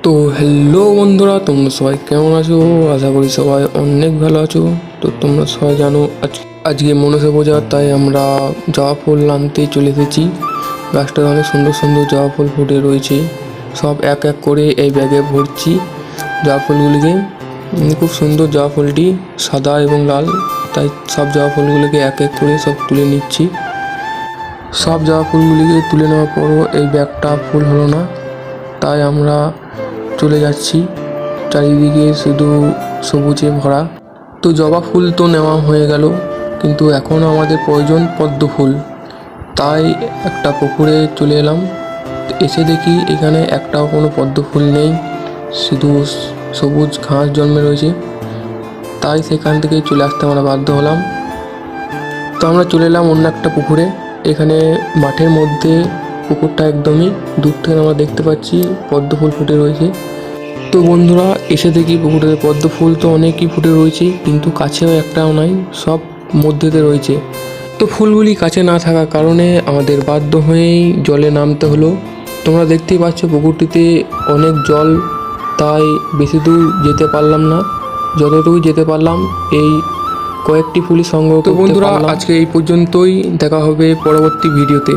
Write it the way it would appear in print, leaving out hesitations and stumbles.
তো হ্যালো বন্ধুরা, তোমরা সবাই কেমন আছো? আশা করি সবাই অনেক ভালো আছো। তো তোমরা সবাই জানো আজকে মনসা পূজা, তাই আমরা জবা ফুল আনতে চলে এসেছি। গাছটাতে অনেক সুন্দর সুন্দর জবা ফুল ফুটে রয়েছে। সব এক এক করে এই ব্যাগে ভরছি জবা ফুলগুলিকে। খুব সুন্দর জবা ফুলটি, সাদা এবং লাল, তাই সব জবা ফুলগুলিকে এক এক করে সব তুলে নিচ্ছি। সব জবা ফুলগুলিকে তুলে নেওয়ার পরও এই ব্যাগটা ফুল হলো না, তাই আমরা চলে যাচ্ছি। চারিদিকে শুধু সবুজে ভরা। তো জবা ফুল তো নেওয়া হয়ে গেল, কিন্তু এখন আমাদের প্রয়োজন পদ্ম ফুল। তাই একটা পুকুরে চলে এলাম। এসে দেখি এখানে একটাও কোনো পদ্ম ফুল নেই, শুধু সবুজ ঘাস জন্মে রয়েছে। তাই সেখান থেকে চলে আসতে আমরা বাধ্য হলাম। তো আমরা চলে এলাম অন্য একটা পুকুরে। এখানে মাঠের মধ্যে পুকুরটা একদমই দূর থেকে আমরা দেখতে পাচ্ছি পদ্ম ফুল ফুটে রয়েছে। তো বন্ধুরা, এসে দেখি পুকুরে পদ্ম ফুল তো অনেকই ফুটে রয়েছে, কিন্তু কাছেও একটাও নাই, সব মধ্যেতে রয়েছে। তো ফুলগুলি কাছে না থাকার কারণে আমাদের বাধ্য হয়েই জলে নামতে হলো। তোমরা দেখতেই পাচ্ছ পুকুরটিতে অনেক জল, তাই বেশি দূর যেতে পারলাম না। যতটুকু যেতে পারলাম এই কয়েকটি ফুলই সংগ্রহ করতে পারলাম। তো বন্ধুরা, আজকে এই পর্যন্তই। দেখা হবে পরবর্তী ভিডিওতে।